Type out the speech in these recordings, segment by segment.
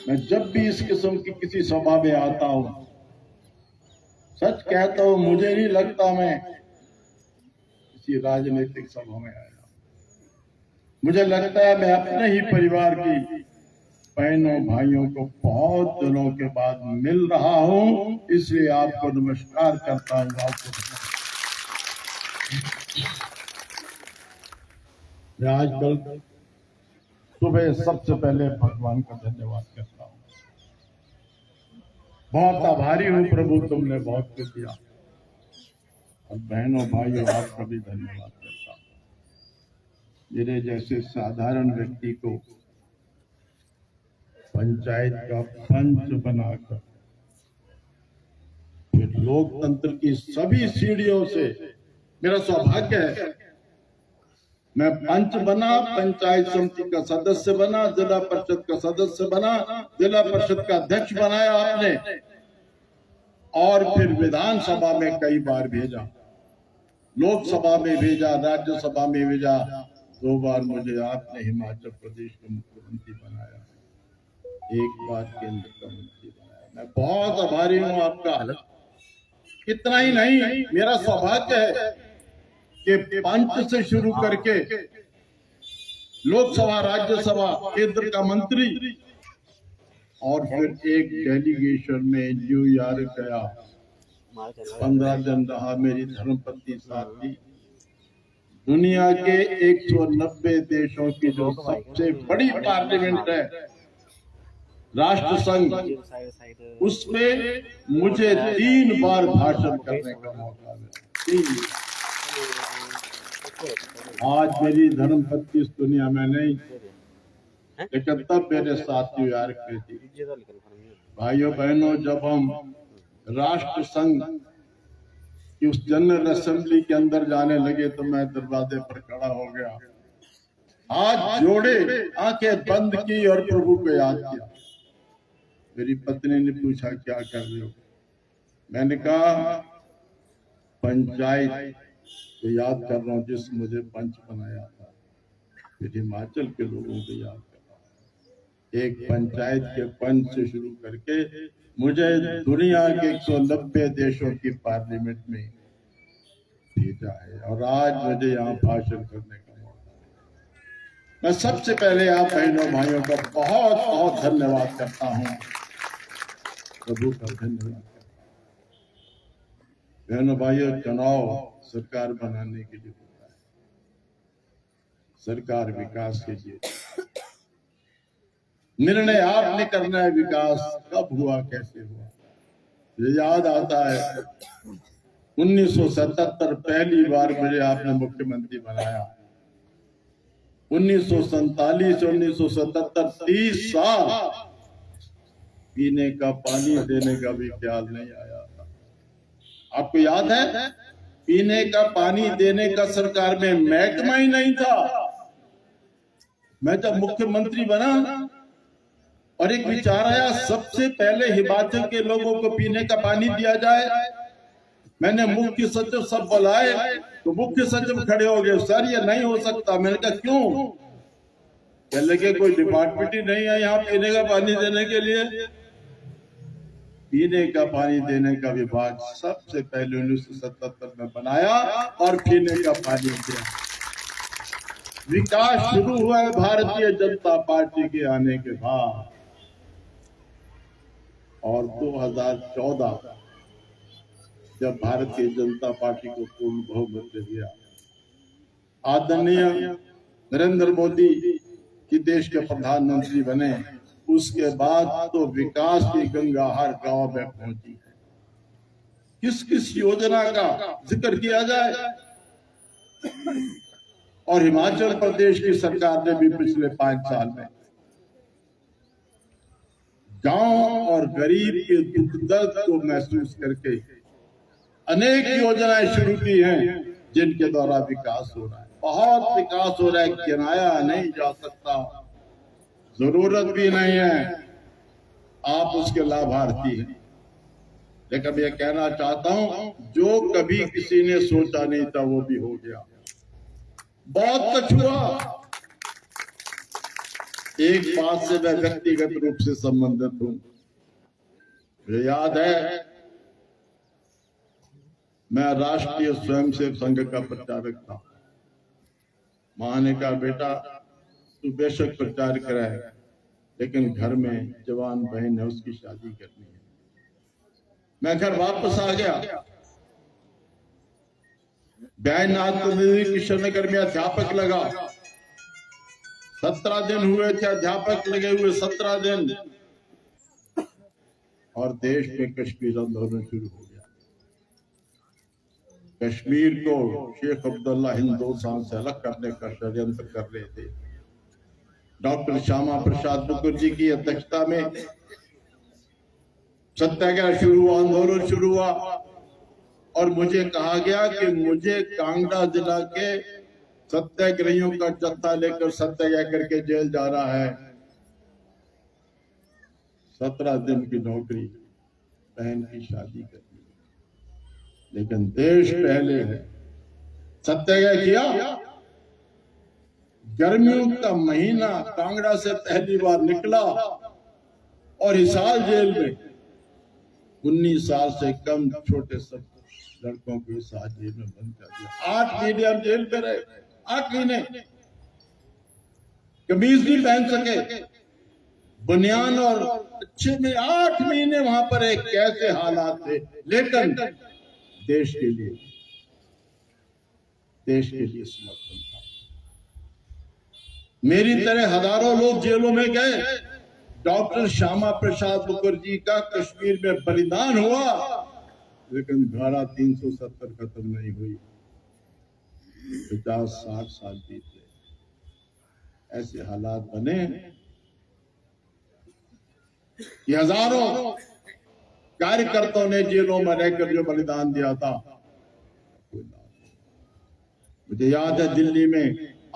मैं जब भी इस किस्म की किसी सभा में आता हूं, सच कहता हूं, मुझे नहीं लगता मैं किसी राजनीतिक सभा में आया। मुझे लगता है मैं अपने ही परिवार की बहनों भाइयों को बहुत दिनों के बाद मिल रहा हूं, इसलिए आपको नमस्कार करता हूं। आपको मैं आज कल सुबह सबसे पहले भगवान का धन्यवाद करता हूं। बहुत आभारी हूं प्रभु, तुमने बहुत कुछ दिया। और बहनों भाइयों, आपका भी धन्यवाद करता हूं। मेरे जैसे साधारण व्यक्ति को पंचायत का पंच बनाकर फिर लोकतंत्र की सभी सीढ़ियों से मेरा सौभाग्य है, मैं पंच बना, पंचायत समिति का सदस्य बना, जिला परिषद का सदस्य बना, जिला परिषद का अध्यक्ष बनाया आपने, और फिर विधानसभा में कई बार भेजा, लोकसभा में भेजा, राज्यसभा में भेजा। 2 बार मुझे आपने हिमाचल प्रदेश का मुख्यमंत्री बनाया, 1 बार केंद्र का मंत्री बनाया। मैं बहुत आभारी हूं आपका। इतना ही नहीं, मेरा सौभाग्य है कि पंच से शुरू करके लोकसभा, राज्यसभा, केंद्र का मंत्री, और फिर एक डेलीगेशन में न्यूयॉर्क गया, 15 दिन रहा, मेरी धर्मपत्नी साथ थी। दुनिया के 190 देशों की जो सबसे बड़ी पार्लियामेंट है, राष्ट्र संघ, उसमें मुझे 3 बार भाषण करने का मौका मिला। आज मेरी धर्मपत्नी इस दुनिया में नहीं, लेकिन तब मेरे साथ न्यूयॉर्क में थी। भाइयों बहनों, जब हम राष्ट्र संघ की उस जनरल असेंबली के अंदर जाने लगे तो मैं दरवाजे पर खड़ा हो गया, हाथ जोड़े, आंखें बंद की और प्रभु को याद किया। मेरी पत्नी ने पूछा, क्या कर रहे हो? मैंने कहा, पंचायत को याद कर रहा हूं जिस मुझे पंच बनाया था, फिर हिमाचल के लोगों को याद कर रहा हूं। एक पंचायत के पंच से शुरू करके मुझे दुनिया के 190 देशों की पार्लियामेंट में भेजा है, और आज मुझे यहाँ भाषण करने का मौका है। मैं सबसे पहले आप बहनों भाइयों का बहुत बहुत धन्यवाद करता हूँ, प्रभु का धन्यवाद करता हूँ। बहनों भाइयों, चुनाव सरकार बनाने के लिए होता है, सरकार विकास के लिए। निर्णय आपने करना है, विकास कब हुआ, कैसे हुआ। मुझे याद आता है 1977 पहली बार मुझे आपने मुख्यमंत्री बनाया। 1947 से 1977 30 साल पीने का पानी देने का भी ख्याल नहीं आया था। आपको याद है, पीने का पानी देने का सरकार में महकमा ही नहीं था। मैं जब मुख्यमंत्री बना और एक विचार आया, सबसे पहले हिमाचल के लोगों को पीने का पानी दिया जाए। मैंने मुख्य सचिव सब बुलाए तो मुख्य सचिव खड़े हो गए, सर ये नहीं हो सकता। मैंने कहा क्यों? कह लगे कोई डिपार्टमेंट ही नहीं है यहाँ पीने का पानी देने के लिए। पीने का पानी देने का विभाग सबसे पहले 1977 में बनाया और पीने का पानी दिया। विकास शुरू हुआ है भारतीय जनता पार्टी के आने के बाद, और 2014 जब भारतीय जनता पार्टी को पूर्ण बहुमत दे दिया, आदरणीय नरेंद्र मोदी की देश के प्रधानमंत्री बने, उसके बाद तो विकास की गंगा हर गांव में पहुंची है। किस किस योजना का जिक्र किया जाए, और हिमाचल प्रदेश की सरकार ने भी पिछले 5 साल में गांव और गरीब के दुख दर्द को महसूस करके अनेक योजनाएं शुरू की हैं, जिनके द्वारा विकास हो रहा है। बहुत विकास हो रहा है, गिनाया नहीं जा सकता, जरूरत भी नहीं है, आप उसके लाभार्थी हैं। लेकिन मैं कहना चाहता हूं, जो कभी किसी ने सोचा नहीं था वो भी हो गया। बहुत कुछ हुआ, एक बात से मैं व्यक्तिगत रूप से संबंधित हूं। मुझे याद है मैं राष्ट्रीय स्वयंसेवक संघ का प्रचारक था। मां ने कहा, बेटा तू बेशक प्रचार कराए, लेकिन घर में जवान बहन है, उसकी शादी करनी है। मैं घर वापस आ गया। बैजनाथ किशन नगर में अध्यापक लगा। 17 दिन हुए थे अध्यापक लगे हुए, 17 दिन, और देश में कश्मीर आंदोलन शुरू हो गया। कश्मीर को शेख अब्दुल्ला हिंदुस्तान से अलग करने का षड्यंत्र कर रहे थे। डॉक्टर श्यामा प्रसाद मुखर्जी की अध्यक्षता में सत्याग्रह शुरू हुआ, आंदोलन शुरू हुआ, और मुझे कहा गया कि मुझे कांगड़ा जिला के सत्याग्रहियों का जत्था लेकर सत्याग्रह करके जेल जा रहा है। 17 दिन की नौकरी, बहन की शादी करनी, लेकिन देश पहले है। सत्याग्रह किया। गर्मियों का महीना, कांगड़ा से पहली बार निकला और हिसार जेल में 19 साल से कम छोटे सब लड़कों को हिसार जेल में बंद कर दिया। 8 महीने हम जेल पे रहे। 8 महीने कमीज नहीं पहन सके, बनियान और अच्छे में 8 महीने वहां पर एक कैसे हालात थे, लेकिन देश के लिए समर्पण था। मेरी तरह हजारों लोग जेलों में गए। डॉक्टर श्यामा प्रसाद मुखर्जी का कश्मीर में बलिदान हुआ, लेकिन धारा 370 खत्म नहीं हुई। 50-60 साल बीत गए। ऐसे हालात बने कि हजारों कार्यकर्ताओं ने जेलों में रहकर जो बलिदान दिया था। मुझे याद है दिल्ली में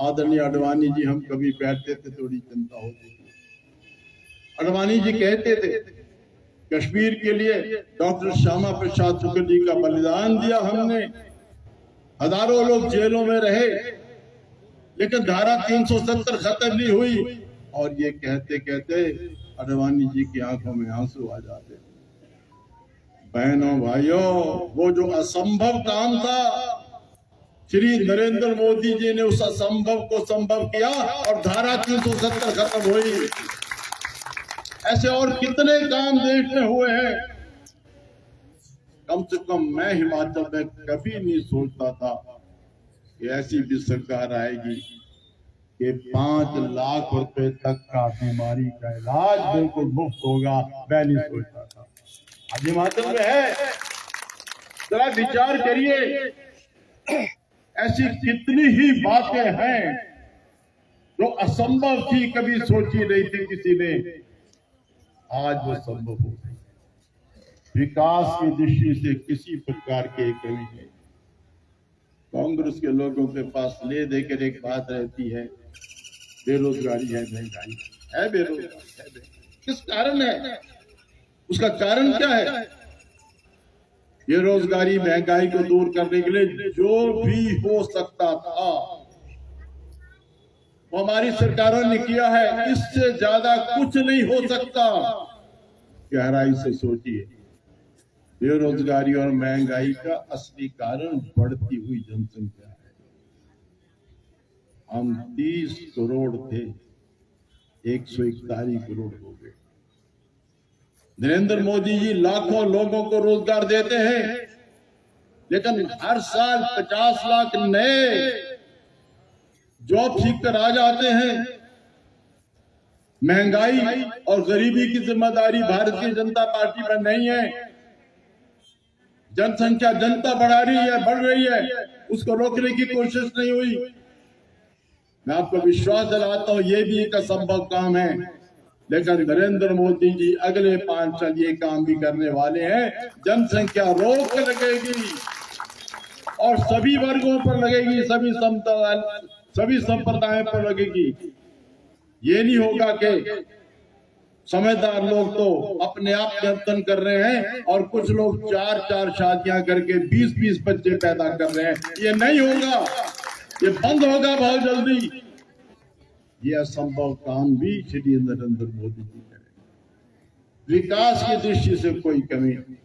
आदरणीय अडवाणी जी, हम कभी बैठते थे, थोड़ी चिंता होती थी। अडवाणी जी कहते थे, कश्मीर के लिए डॉक्टर श्यामा प्रसाद मुखर्जी का बलिदान दिया हमने। हजारों लोग जेलों में रहे, लेकिन धारा 370 खत्म नहीं हुई। और ये कहते कहते अडवाणी जी की आंखों में आंसू आ जाते। बहनों भाइयों, वो जो असंभव काम था, श्री नरेंद्र मोदी जी ने उस असंभव को संभव किया और धारा 370 खत्म हुई। ऐसे और कितने काम देश में हुए हैं। कम से कम मैं हिमाचल में कभी नहीं सोचता था कि ऐसी भी सरकार आएगी कि 5 लाख रुपए तक का बीमारी का इलाज बिल्कुल मुफ्त होगा। मैं नहीं सोचता था। आज हिमाचल में है। जरा विचार करिए, ऐसी कितनी ही बातें हैं जो असंभव थी, कभी सोची नहीं थी किसी ने, आज वो संभव हो गई। विकास की दृष्टि से किसी प्रकार की कमी नहीं। कांग्रेस के लोगों के पास ले देकर एक बात रहती है, बेरोजगारी है, महंगाई है। बेरोजगारी है, किस कारण है? उसका कारण क्या है? बेरोजगारी महंगाई को दूर करने के लिए जो भी हो सकता था वो हमारी सरकारों ने किया है। इससे ज्यादा कुछ नहीं हो सकता। गहराई से सोचिए, बेरोजगारी और महंगाई का असली कारण बढ़ती हुई जनसंख्या है। हम 30 करोड़ थे, 141 करोड़ हो गए। नरेंद्र मोदी जी लाखों लोगों को रोजगार देते हैं, लेकिन हर साल 50 लाख नए जॉब सीखकर आ जाते हैं। महंगाई और गरीबी की जिम्मेदारी भारतीय जनता पार्टी पर नहीं है। जनसंख्या जनता बढ़ रही है, उसको रोकने की कोशिश नहीं हुई। मैं आपको विश्वास दिलाता हूं, ये भी एक असंभव काम है, लेकिन नरेंद्र मोदी जी अगले 5 साल ये काम भी करने वाले हैं। जनसंख्या रोक लगेगी और सभी वर्गों पर लगेगी, सभी संप्रदायों पर लगेगी। ये नहीं होगा कि समझदार लोग तो अपने आप नियंत्रण कर रहे हैं और कुछ लोग 4-4 शादियां करके 20-20 बच्चे पैदा कर रहे हैं। ये नहीं होगा, ये बंद होगा बहुत जल्दी। ये असंभव काम भी श्री नरेंद्र मोदी जी करें। विकास की दृष्टि से कोई कमी नहीं।